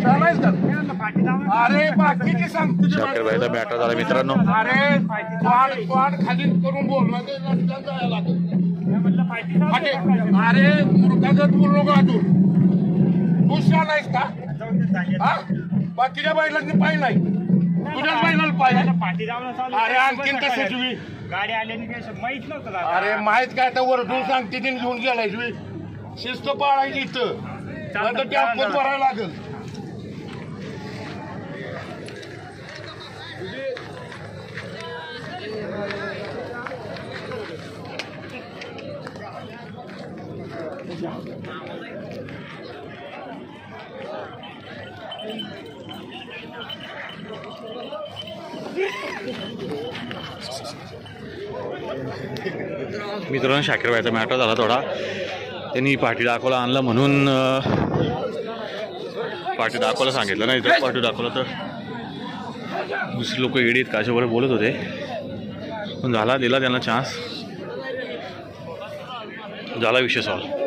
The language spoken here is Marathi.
चालायच का अरे बाकीची सांग शाकीर भाईला बॅटर झाला मित्रांनो. अरे पाठ खाली करून बोल म्हणजे जायला लागेल. अरे मुर्खागत बोलू नका तू. तू चालायस का बाकीच्या बैलांनी पाय नाही तुझ्याच बैलाला पाय. अरे आणखीन कसं तुम्ही गाडी आल्याने माहित नव्हतं. अरे माहित काय तर वरतून सांगते तीन घेऊन गेलाय तुम्ही. शिस्त पाळायची इथं नंतर टॅम्पोत भरायला लागेल. मित्रांनो शाकीर भाईचा मॅटर झाला थोडा. त्यांनी पाठी दाखवला आणला म्हणून पाठी दाखवायला सांगितलं नाही तर पाठी दाखवलं तर दुसरी लोक येडीत काशावर बोलत होते. पण झाला दिला त्यांना चान्स झाला विषय सॉल्व.